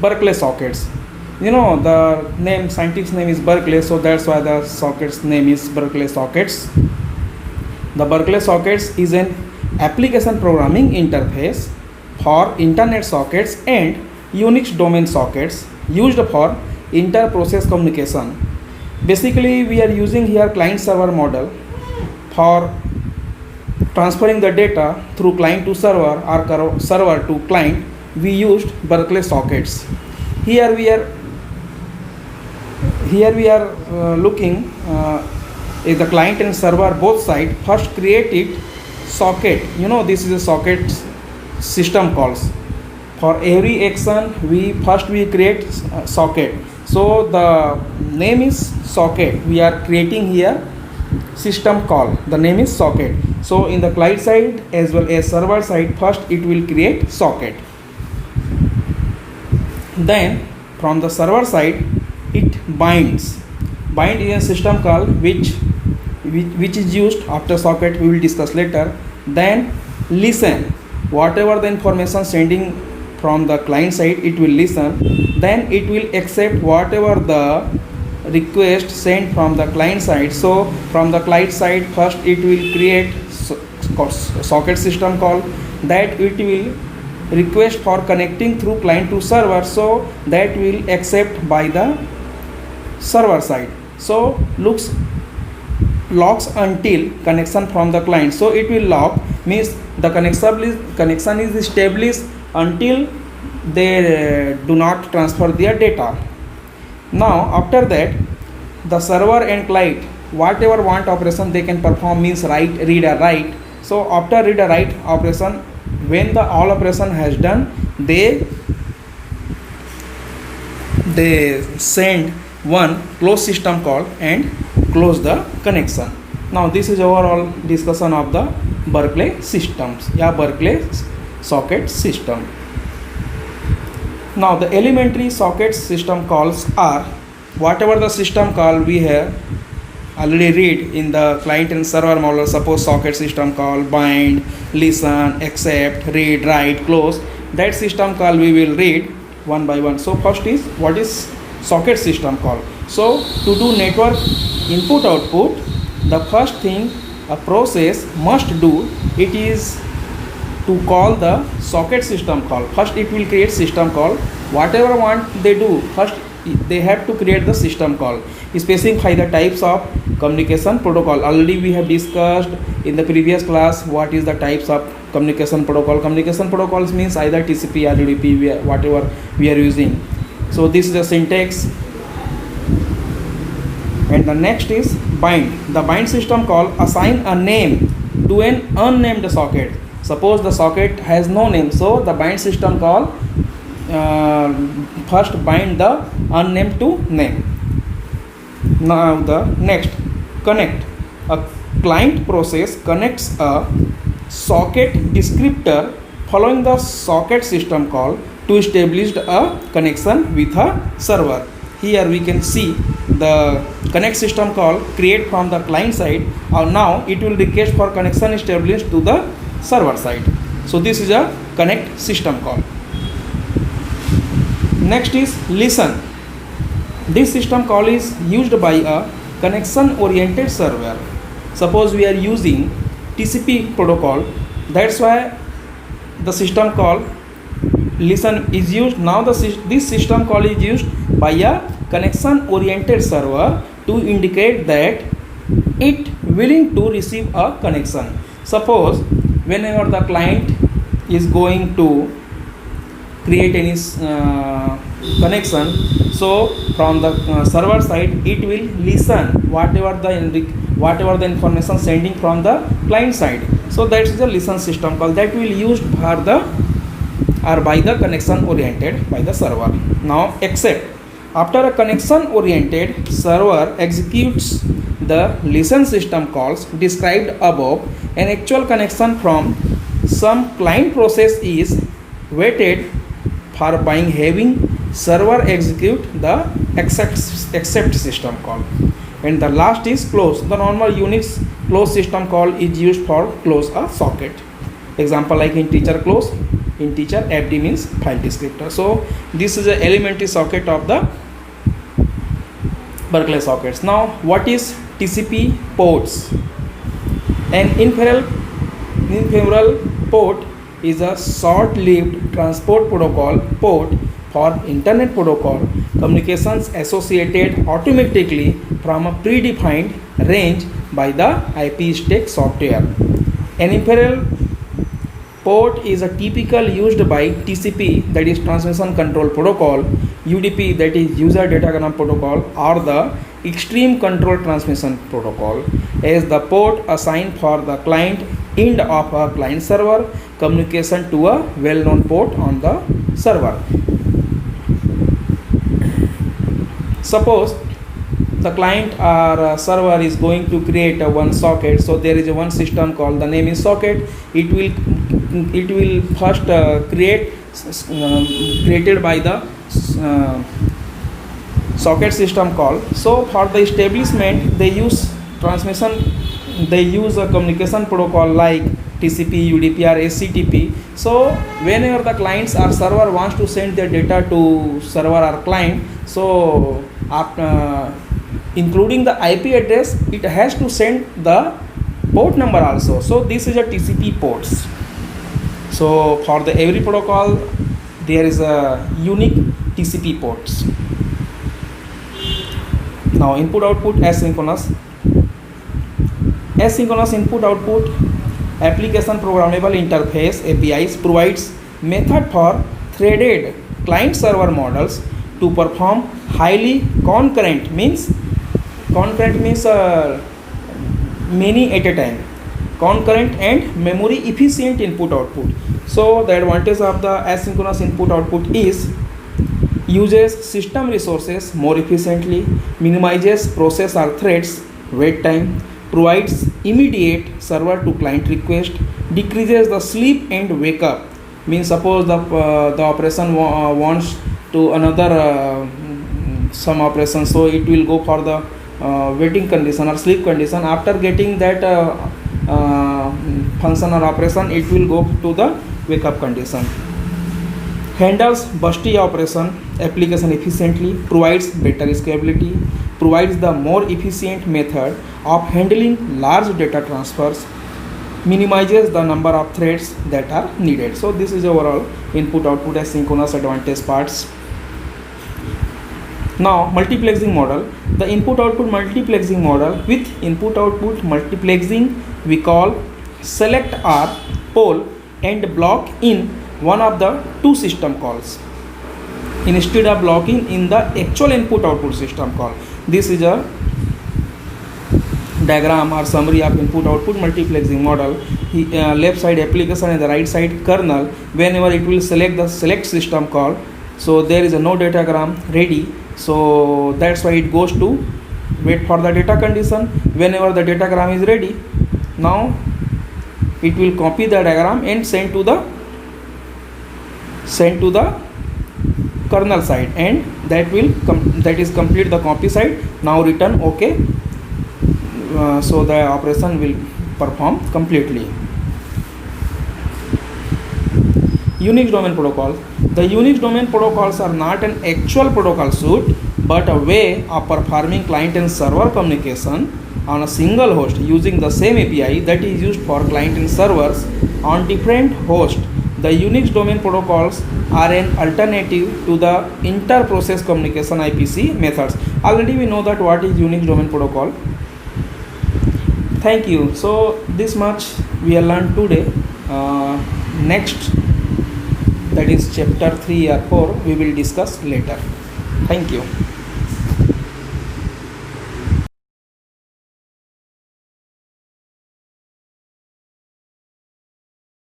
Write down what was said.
Berkeley sockets. You know the name, scientific name is Berkeley, so that's why the sockets name is Berkeley sockets. The Berkeley sockets is an application programming interface for internet sockets and Unix domain sockets used for inter-process communication. Basically, we are using here client server model for transferring the data through client to server or server to client. We used Berkeley sockets. Here we are looking is the client and server both side. First create it socket. You know, this is a socket system calls. For every action we create socket. So the name is socket. We are creating here system call. The name is socket. So in the client side as well as server side, first it will create socket. Then from the server side it binds. Bind is a system call which is used after socket, we will discuss later. Then listen, whatever the information sending from the client side, it will listen. Then it will accept whatever the request sent from the client side. So from the client side, first it will create socket system call, that it will request for connecting through client to server, so that will accept by the server side. So locks until connection from the client. So it will lock means the connection is established until they do not transfer their data. Now after that, the server and client whatever want operation they can perform, means read or write. So after read or write operation, when the all operation has done, they send one close system call and close the connection. Now this is overall discussion of the Berkeley systems, Berkeley socket system. Now the elementary socket system calls are whatever the system call we have already read in the client and server model. Suppose socket system call, bind, listen, accept, read, write, close. That system call we will read one by one. So first is what is socket system call. So to do network input output, the first thing a process must do, it is to call the socket system call. First it will create system call. Whatever want they do, first they have to create the system call. Specify the types of communication protocol. Already we have discussed in the previous class what is the types of communication protocol. Communication protocols means either TCP or UDP, whatever we are using. So this is the syntax. And the next is bind. The bind system call assign a name to an unnamed socket. Suppose the socket has no name, so the bind system call first bind the unnamed to name. Now the next, connect. A client process connects a socket descriptor following the socket system call to establish a connection with a server. Here we can see the connect system call create from the client side, or now it will request for connection established to the server side. So this is a connect system call. Next is listen. This system call is used by a connection oriented server. Suppose we are using TCP protocol, that's why the system call listen is used. Now this system call is used by a connection oriented server to indicate that it willing to receive a connection. Suppose whenever the client is going to create any connection, so from the server side it will listen whatever the information sending from the client side. So that is the listen system call that will used for the or by the connection oriented by the server. Now accept. After a connection oriented server executes the listen system calls described above, an actual connection from some client process is waited for by having server execute the accept system call. And the last is close. The normal Unix close system call is used for close a socket. Example like in teacher close, in teacher FD means file descriptor. So this is the elementary socket of the Berkeley sockets. Now what is TCP ports? An ephemeral port is a short-lived transport protocol port for internet protocol communications associated automatically from a predefined range by the IP stack software. An ephemeral port is a typical used by TCP, that is transmission control protocol, UDP, that is user datagram protocol, or the extreme control transmission protocol as the port assigned for the client end of a client server communication to a well-known port on the server. Suppose the client or server is going to create a one socket, so there is a one system called, the name is socket. It will first created by the socket system call. So for the establishment they use a communication protocol like TCP, UDP or HTTP. So whenever the clients or server wants to send their data to server or client, so after including the IP address, it has to send the port number also. So this is a TCP ports. So for the every protocol there is a unique TCP ports. Now input output asynchronous input output application programmable interface APIs provides method for threaded client server models to perform highly concurrent means many at a time, concurrent and memory efficient input output. So the advantage of the asynchronous input output is uses system resources more efficiently, minimizes process or threads wait time, provides immediate server to client request, decreases the sleep and wake up. Means suppose the operation wants to another some operation, so it will go for the waiting condition or sleep condition. After getting that function or operation, it will go to the wake up condition. Handles busty operation application efficiently, provides better scalability, provides the more efficient method of handling large data transfers, minimizes the number of threads that are needed. So this is overall input output asynchronous advantage parts. Now multiplexing model. The input output multiplexing model, with input output multiplexing we call select or poll and block in one of the two system calls instead of blocking in the actual input output system call. This is a diagram or summary of input output multiplexing model. Left side application and the right side kernel. Whenever it will select the select system call, so there is a no datagram ready, so that's why it goes to wait for the data condition. Whenever the datagram is ready, now it will copy the diagram and send to the kernel side, and that is complete the copy side. Now return OK. So the operation will perform completely. Unix domain protocol. The Unix domain protocols are not an actual protocol suite but a way of performing client and server communication on a single host using the same API that is used for client and servers on different hosts. The Unix domain protocols are an alternative to the inter-process communication IPC methods. Already we know that what is Unix domain protocol. Thank you. So this much we have learned today. Next, that is chapter 3 or 4, we will discuss later. Thank you.